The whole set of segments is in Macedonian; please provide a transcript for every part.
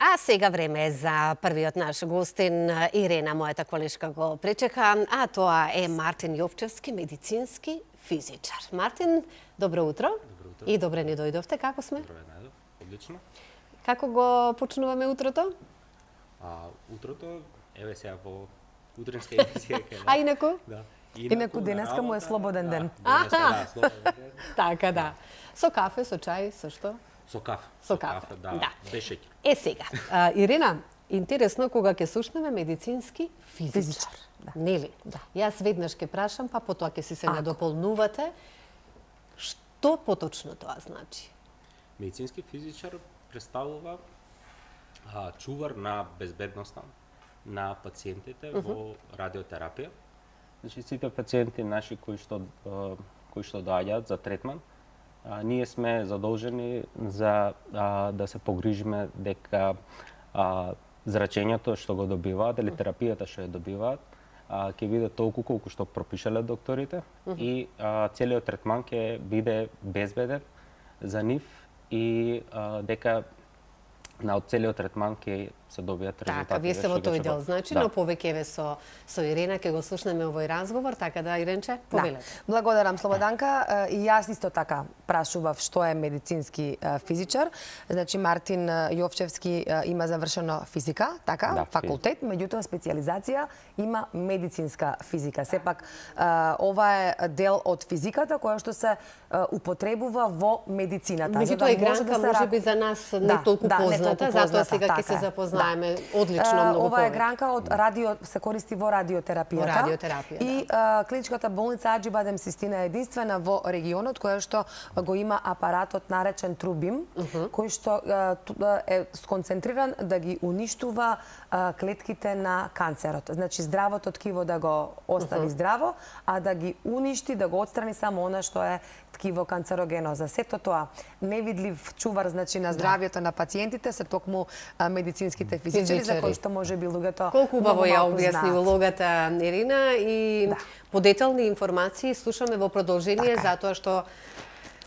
А сега време е за првиот наш гостин. Ирена, мојата колешка, го пречека, а тоа е Мартин Јовчевски, медицински физичар. Мартин, добро утро. Добро утро. И добре ни дојдовте, како сме? Добро најдов, одлично. Како го почнуваме утрото? Утрото, еве сега во утринска емисија ќе. А инаку? Да. Инаку денеска му е слободен ден. Денеска, слободен ден. Така, да. Со кафе, со чај, со што? Со кафе. Со кафе, да. Без шеќер. Е сега, Ирена, интересно кога ќе слушнеме медицински физичар. Да. Нели? Да. Јас веднаш ќе прашам, па потоа ќе си се надополнувате. Што поточно тоа значи? Медицински физичар представува чувар на безбедноста на пациентите во радиотерапија. Значи сите пациенти наши кои што доаѓаат за третман, ние сме задолжени за да се погрижиме дека зрачењето што го добиваат или терапијата што ја добиваат ќе биде толку колку што пропишале докторите и целиот третман ќе биде безбеден за нив и дека на целиот третман ќе се добијат резултати. Така, вие сте во тој дел, значи, Да. но повеќе еве со Ирена ќе го слушнеме овој разговор, така да, Иренче, повелете. Да. Благодарам, Слободанка. И јас исто така прашував што е медицински физичар. Значи, Мартин Јовчевски има завршено физика, така, Да, факултет, меѓутоа специјализација има медицинска физика. Сепак, ова е дел од физиката која што се употребува во медицината. Меѓутоа, игранка можеби за нас не толку позната, затоа сега ќе се запознаеме одлично, многу Ова е повеќе. гранка од радио, се користи во радиотерапијата. Во радиотерапија, И клиничката болница Аџи-Бадем Систина е единствена во регионот која што го има апаратот наречен Трубим, кој што е сконцентриран да ги уништува клетките на канцерот. Значи здравото ткиво да го остави здраво, а да ги уништи, да го отстрани само она што е ткиво канцерогено. За сето тоа невидлив чувар, значи на здравјето на пациентите се токму медицинските физичари, за кои што може би луѓето Колку убаво ја многу малку објасни знаат. улогата Ирина и подетални информации слушаме во продолжение, Така е. затоа што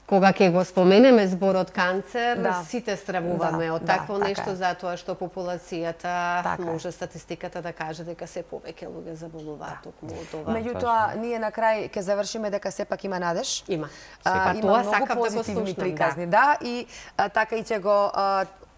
кога ќе го споменеме зборот канцер, Да. сите стравуваме Да, од да, такво така нешто, е. затоа што популацијата, Така е. може статистиката да каже дека се повеќе луѓе заболуваат токму од ова. Меѓутоа, ние на крај ќе завршиме дека сепак има надеж. Има. Има тоа многу сакав да го позитивни слушнам, приказни, да, и така и ќе го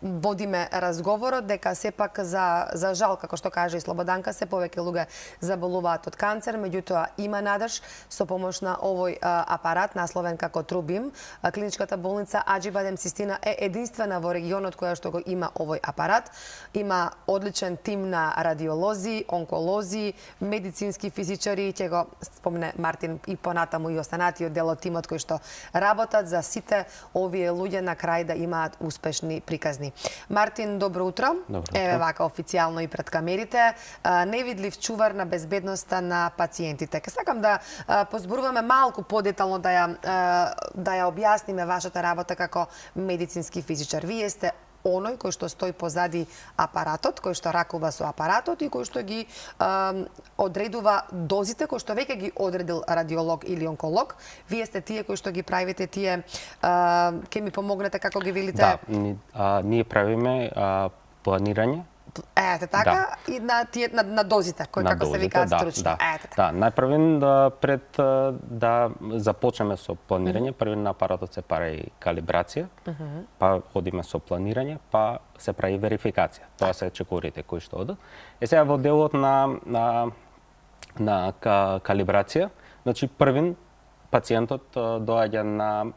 водиме разговорот дека сепак за жал, како што каже и Слободанка, се повеќе луѓе заболуваат од канцер, меѓутоа има надеж со помош на овој апарат насловен како Трубим. Клиничката болница Аџи-Бадем Систина е единствена во регионот која што го има овој апарат. Има одличен тим на радиолози, онколози, медицински физичари, ќе го спомне Мартин и понатаму и останатиот дел од тимот кои што работат за сите овие луѓе на крај да имаат успешни приказни. Мартин, добро утро. Добро утро. Еве вака официјално и пред камерите. Невидлив чувар на безбедноста на пациентите. Ке сакам да позборуваме малку подетално да ја објасниме вашата работа како медицински физичар. Вие сте оној кој што стои позади апаратот, кој што ракува со апаратот и кој што ги одредува дозите кои што веќе ги одредил радиолог или онколог. Вие сте тие кои што ги правите тие, ќе ми помогнете како ги велите? Да, ние правиме планирање. Ете така, и на дозите, кои како се викаат стручно. Ете така. Да, најпрвен пред да започнеме со планирање, првен на апаратот се прави калибрација, па одиме со планирање, па се прави верификација. Тоа се чекорите кои што одат. Сега во делот на калибрација, значи првен пациентот доаѓа на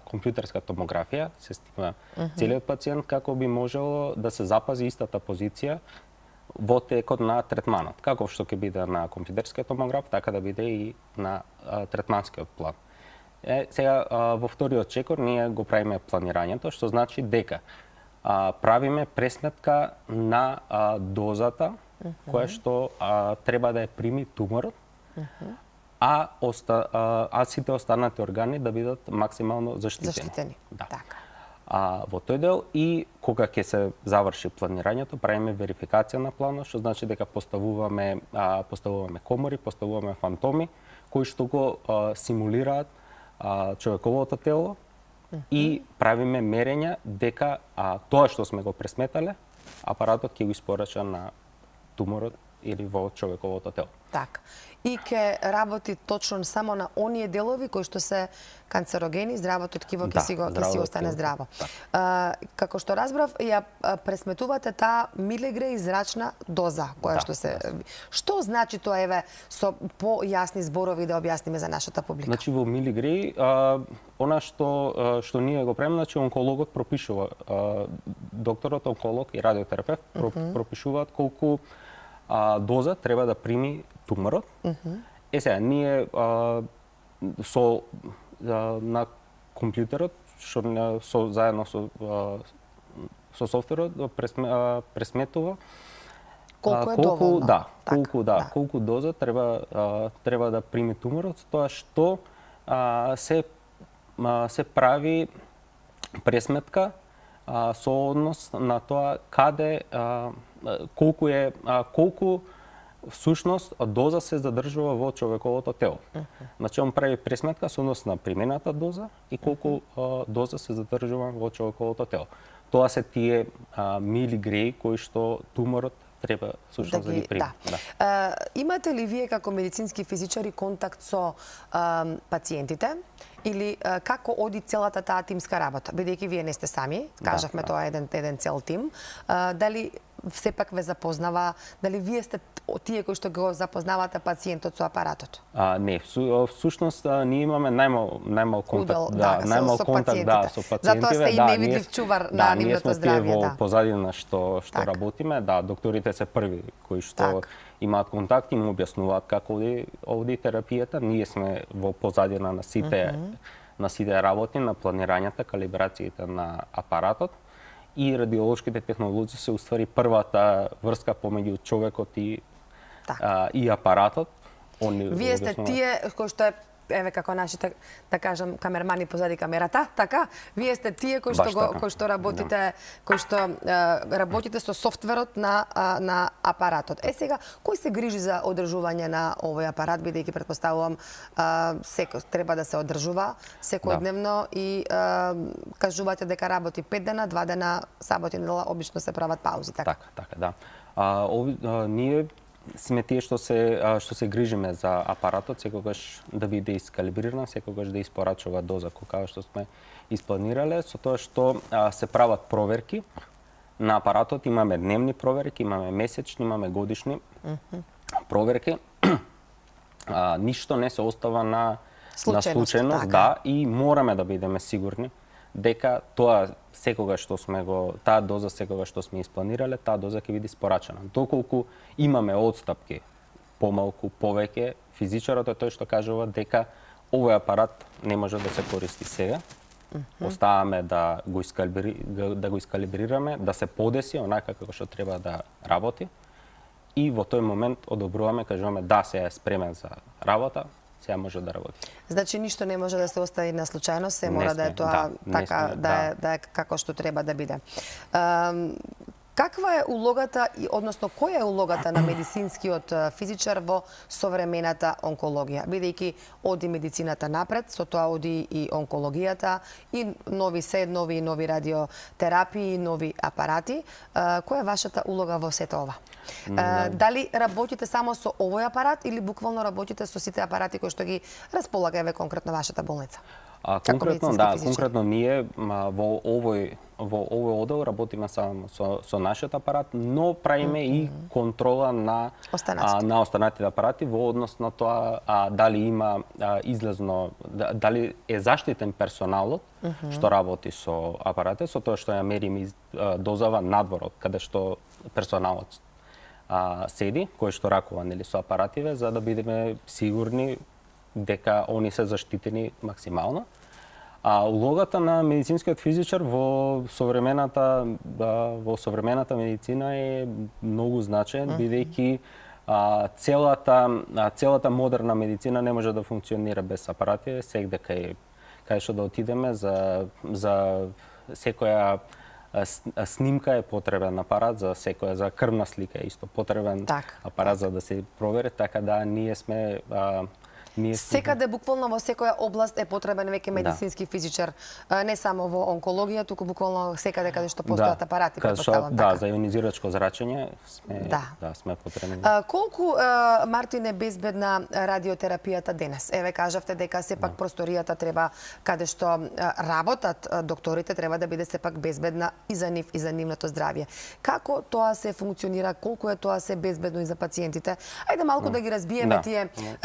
компјутерска томографија, се снима целиот пациент како би можело да се запази истата позиција во текот на третманот. Како што ќе биде на компјутерскиот томограф, така да биде и на третманскиот план. Сега во вториот чекор ние го правиме планирањето, што значи дека правиме пресметка на дозата која што треба да ја прими туморот, а сите останати органи да бидат максимално заштитени. Да. Така. Во тој дел и кога ќе се заврши планирањето, правиме верификација на планот, што значи дека поставуваме комори, поставуваме фантоми кои што го симулираат човековото тело и правиме мерења дека тоа што сме го пресметале апаратот ќе го испорача на туморот или во човековото тело. Така. И ќе работи точно само на оние делови кои што се канцерогени, здравото ткиво ќе си остане здраво. Како што разбрав, ја пресметувате таа милигрей зрачна доза која што се... Што значи тоа, еве, со појасни зборови да објасниме за нашата публика? Значи во милигрей, она што ние го правиме, значи онкологот пропишува, докторот онколог и радиотерапевт пропишуваат колку доза треба да прими туморот. Сега, ние на компјутерот, што заедно со софтверот пресметува колку е доволно. Колку доза треба да прими туморот, тоа што се прави пресметка со однос на тоа каде колку всушност доза се задржува во човековото тело. Значи он прави пресметка со однос на примената доза и колку доза се задржува во човековото тело. Тоа се тие милигреи кои што туморот треба всушност да ги приме. Имате ли вие како медицински физичари контакт со пациентите? Или како оди целата таа тимска работа? Бидејќи вие не сте сами, кажавме тоа е еден цел тим. Дали сепак ве запознава, дали вие сте тие кои што го запознавате пациентот со апаратот? Не, всушност ние имаме најмал контакт, со пациентите. Затоа сте и невидлив чувар на нивното здравје. Ние во позадина што работиме, докторите се први кои што имаат контакт и му објаснуваат како оди терапијата. Ние сме во позадина на сите работи, на планирањата, калибрациите на апаратот. И радиолошките технолози се уствари првата врска помеѓу човекот и апаратот. Вие сте тие кои што еве како нашите, да кажам, камермани позади камерата, така? Вие сте тие кои што работите со софтверот на апаратот. Сега, кој се грижи за одржување на овој апарат, бидејќи претпоставувам секој треба да се одржува секојдневно и кажувате дека работи 5 дена, 2 дена сабота и недела обично се прават паузи, така? Така, да. Ние сме тие што се грижиме за апаратот, секогаш да биде искалибриран, секогаш да испорачува доза која што сме испланирале, со тоа што се прават проверки на апаратот, имаме дневни проверки, имаме месечни, имаме годишни проверки. Ништо не се остава на случајност, и мораме да бидеме сигурни дека тоа секогаш што сме таа доза секогаш што сме испланирале, таа доза ќе биде испорачена. Доколку имаме одстапки, помалку, повеќе, физичарот е тој што кажува дека овој апарат не може да се користи сега. Оставаме да го искалибрираме, да се подеси онака како што треба да работи. И во тој момент одобруваме, кажуваме сега е спремен за работа, сега може да работи. Значи ништо не може да се остави на случајност, се мора да е тоа така, да е како што треба да биде. Каква е улогата, односно која е улогата на медицинскиот физичар во современата онкологија? Бидејќи оди медицината напред, со тоа оди и онкологијата, и нови радиотерапии, нови апарати. Која е вашата улога во сето ова? Дали работите само со овој апарат или буквално работите со сите апарати кои што ги располага еве конкретно вашата болница? Конкретно ние во овој одел работиме само со нашиот апарат, но правиме и контрола на останатите апарати во однос на тоа дали има излезно, дали е заштитен персоналот што работи со апарати, со тоа што ја мериме дозава надвор од каде што персоналот седи, кој што ракува со апаративе, за да бидеме сигурни дека они се заштитени максимално. Улогата на медицинскиот физичар во современата медицина е многу значаен, бидејќи целата модерна медицина не може да функционира без апарати. Сегде кај што да отидеме за секоја снимка е потребен апарат, за крвна слика е исто потребен апарат за да се провери, така да ние сме Секаде буквално во секоја област е потребен веќе медицински физичар, не само во онкологија, туку буквално секаде каде што постојат апарати, претпоставам така. Да, за ионизирачко зрачење сме потребни. Колку, Мартин, е безбедна радиотерапијата денес? Еве, кажавте дека сепак просторијата треба, каде што работат докторите, треба да биде сепак безбедна и за нив и за нивното здравје. Како тоа се функционира, колку е тоа се безбедно и за пациентите? Ајде малку да ги разбиеме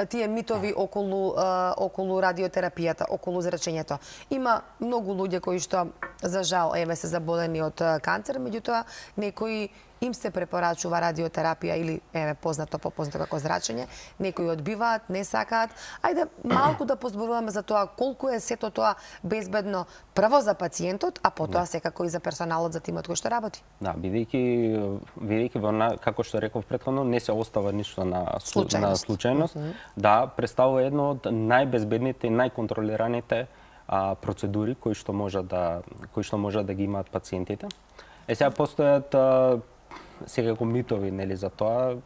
тие митови околу радиотерапијата, околу зрачењето. Има многу луѓе кои што, за жал, еве, се заболени од канцер, меѓутоа некои им се препорачува радиотерапија или, еве, попознато како зрачење, некои одбиваат, не сакаат. Ајде малку да позборуваме за тоа колку е сето тоа безбедно прво за пациентот, а потоа секако и за персоналот, за тимот кој што работи. Да, бидејќи како што реков претходно, не се остава ништо на случајност. Да, представува едно од најбезбедните и најконтролираните процедури кои што може да ги имаат пациентите. Сега постојат секако митови, нели, за тоа,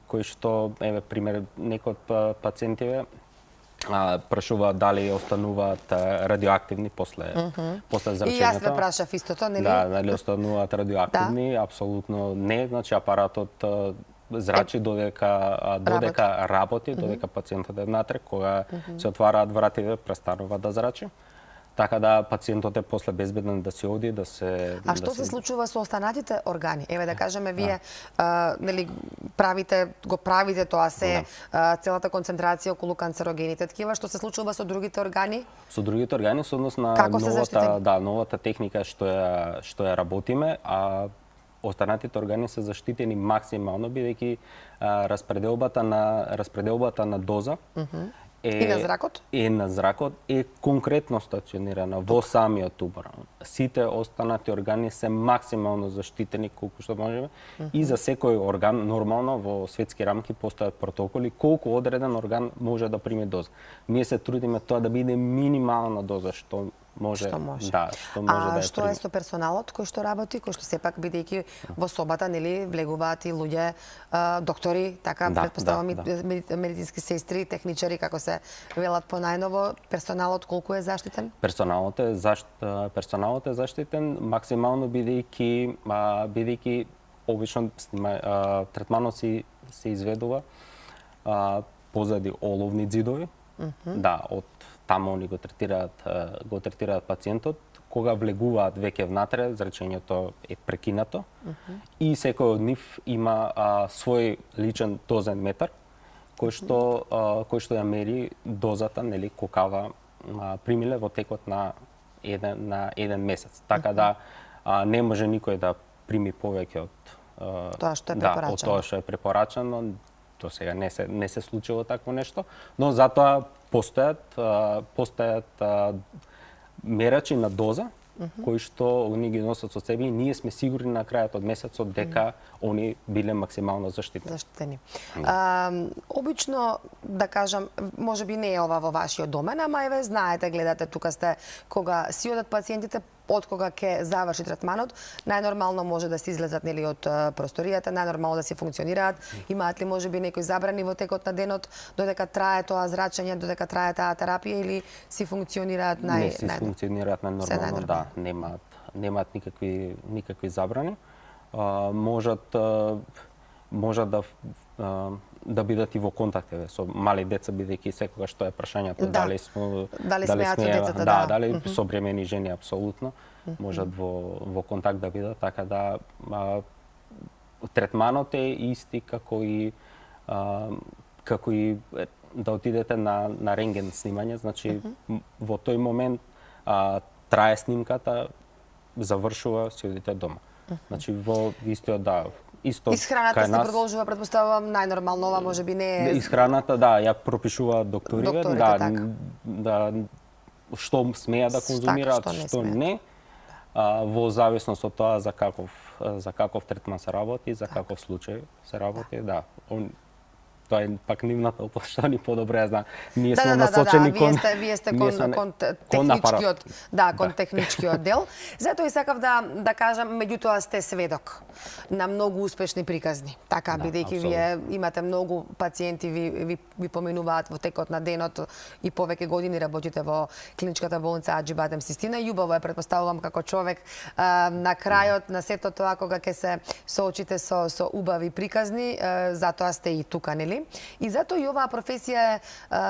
кои што, еве, пример, некои од пациентиве прашуваат дали остануваат радиоактивни после зрачењето. И јас ме прашав истото, нели? Да, дали остануваат радиоактивни, апсолутно не, значи апаратот зрачи додека работи, додека пациентот е внатре, кога се отвараат вративе, престанува да зрачи. Така да пациентот е после безбеден да се оди, да се... А што се случува со останатите органи? Еве, да кажеме, вие нели го правите тоа се, целата концентрација околу канцерогените ткива, што се случува со другите органи? Со другите органи, со однос на новата техника што ја работиме, а останатите органи се заштитени максимално, бидејќи распределбата на доза и на зракот? И на зракот е конкретно стационирана во самиот тумор. Сите останати органи се максимално заштитени колку што можеме и за секој орган нормално во светски рамки постојат протоколи колку одреден орган може да прими доза. Ние се трудиме тоа да биде минимална доза што може. Да, што може да е. Што е со персоналот кој што работи, кој што сепак бидејќи во собата, нели, влегуваат и луѓе, доктори, така претпоставам и медицински сестри, техничари, како се велат по најново, персоналот колку е заштитен? Персоналот е заштитен максимално бидејќи обично третманот се изведува позади оловни ѕидови. Да, од таму они го третираат пациентот. Кога влегуваат веќе внатре, зрачењето е прекинато и секој од нив има свој личен дозен метар кој што ја мери дозата, нели, колкава примиле во текот на еден месец. Така да не може никој да прими повеќе од тоа што е препорачано. До сега не се случило такво нешто, но затоа постојат мерачи на доза кои што они ги носат со себе и ние сме сигурни на крајот од месецот дека они биле максимално заштитени. Обично, да кажам, можеби не е ова во вашиот домен, ама еве знаете, гледате, тука сте, кога си одат пациентите, од кога ќе заврши третманот, најнормално може да се излезат, нели, од просторијата, најнормално да се функционираат. Имаат ли можеби некои забрани во текот на денот додека трае тоа зрачење, додека трае таа терапија, или си функционираат Не си функционираат најнормално, да, немаат никакви забрани. Можат да бидат и во контакт со мали деца, бидејќи секогаш тоа е прашањето дали смеат со децата, дали собремени жени апсолутно можат во контакт да бидат, така да третманот е исти како и да отидете на рентген снимање, значи во тој момент трае снимката, завршува, си одите дома. Значи во истиот Исхраната се продолжува, претпоставувам, најнормално, ова можеби не е... Исхраната, да, ја пропишуваат докторите, што смеа да конзумираат, што не, во зависност од тоа за каков третман се работи, за каков случај се работи, да. тоа е пак нивната што ни подобро ја знае. Ние сме Да, насочени вие сте кон техничкиот, кон техничкиот дел. Затоа и сакав да кажам, меѓутоа сте сведок на многу успешни приказни. Така, бидејќи вие имате многу пациенти ви поминуваат во текот на денот и повеќе години работите во клиничката болница Аџи Бадем Систина и убаво е, претпоставувам, како човек на крајот на сето тоа кога ќе се соочите со убави приказни, затоа сте и тука, нели? И затоа и оваа професија е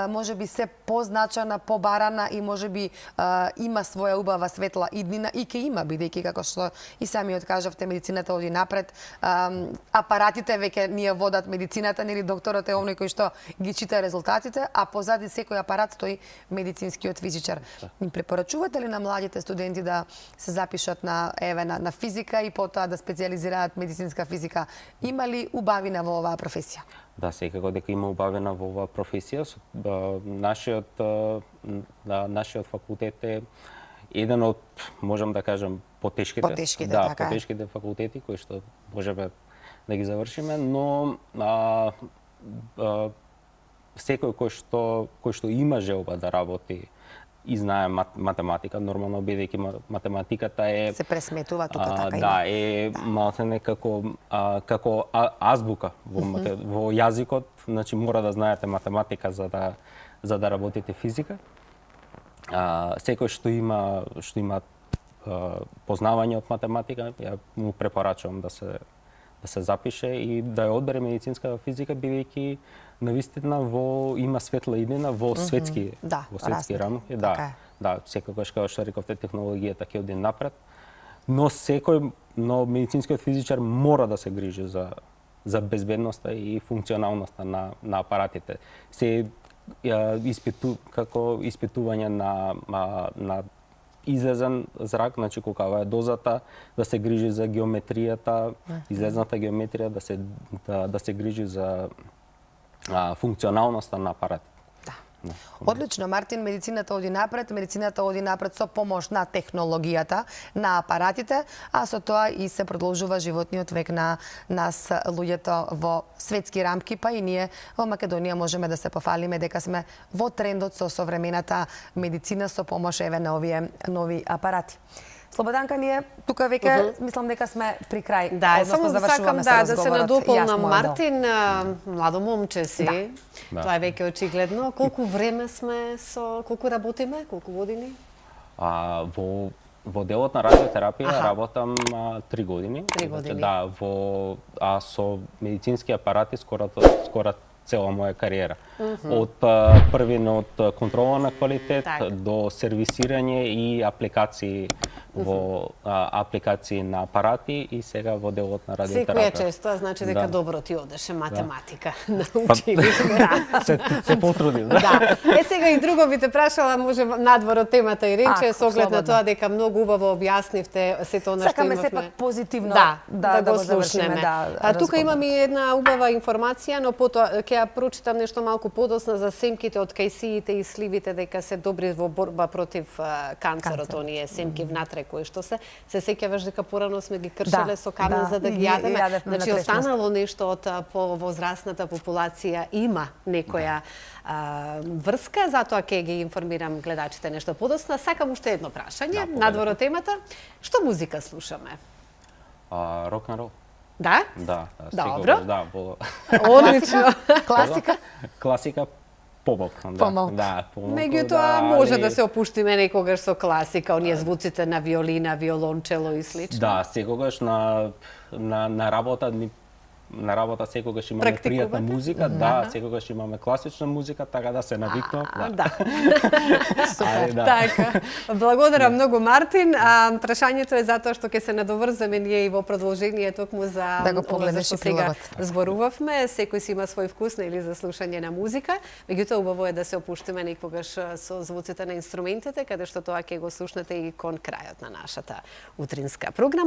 можеби се позначена, побарана и можеби има своја убава светла иднина и ќе има, бидејќи како што и самиот кажавте, медицината оди напред, апаратите веќе ние водат медицината, нели, докторот е оној кој што ги чита резултатите, а позади секој апарат стои медицинскиот физичар. Им препорачувате ли на младите студенти да се запишат на физика и потоа да специализираат медицинска физика? Има ли убавина во оваа професија? Да, секако дека има убавина во оваа професија. Нашиот факултет е еден од, можам да кажам, потешките факултети кои што можеме да ги завршиме, но секој кој што има желба да работи и знае математика, нормално бидејќи математиката е се пресметува тука, така да, е малку како азбука во јазикот, значи мора да знаете математика за да работите физика. Секој што има познавање од математика, ја му препорачувам да се запише и да ја одбере медицинска физика, бидејќи навистина има светла иднина во светски рамки. Да, секогаш како што рековте, технологијата ќе оди напред, но медицинскиот физичар мора да се грижи за безбедноста и функционалноста на апаратите. Како испитување на излезен зрак, значи колкава е дозата, да се грижи за геометријата, излезната геометрија, да се грижи за функционалноста на апаратите. Да. Одлично, Мартин, медицината оди напред со помош на технологијата, на апаратите, а со тоа и се продолжува животниот век на нас луѓето во светски рамки, па и ние во Македонија можеме да се пофалиме дека сме во трендот со современата медицина со помош на овие нови апарати. Слободанка, ние тука веќе мислам дека сме при крај. Да, само сакам да се надополнам, Мартин, младо момче си. Тоа е веќе очигледно. Колку време сме колку работиме, колку години? Во делот на радиотерапија работам 3 години. 3 години. Да, со медицински апарати скоро цела моја кариера. Од од контрола на квалитет до сервисирање и апликации во апликации на апарати и сега во делот на радиотерапија. Секој е често, значи дека добро ти одеше математика на училиште. Се потрудив, да. Да. Сега и друго би те прашала, може надвор од темата Иринче, со оглед на тоа дека многу убаво објаснивте сето она што имавме. Сакаме сепак позитивно да го слушнеме. Тука имам и една убава информација, но потоа ќе ја прочитам нешто малку подоцна за семките од кајсиите и сливите, дека се добри во борба против канцерот, оние семки внатре кои што се сеќаваш дека порано сме ги кршеле со камен за да ги јадеме. Значи останало нешто од повозрасната популација има некоја врска, затоа ќе ги информирам гледачите нешто подоцна. Сакам уште едно прашање, надвор од темата. Што музика слушаме? Рок н рол. Да? Да, добро. Да, одлично. Класика? Класика помалку, да. Меѓутоа може да се опуштиме некогаш со класика, оние звуците на виолина, виолончело и слично. Да, секогаш на работа секогаш имаме пријатна музика, да, секогаш имаме класична музика, така да се навикнав. Да. Така. Благодарам многу, Мартин. Прашањето е затоа што ќе се надоврземе ние и во продолжение токму за да го погледнеш и сега зборувавме. Секој си има свој вкус или за слушање на музика. Меѓутоа убаво е да се опуштиме некогаш со звуците на инструментите, каде што тоа ќе го слушнете и кон крајот на нашата утринска програма.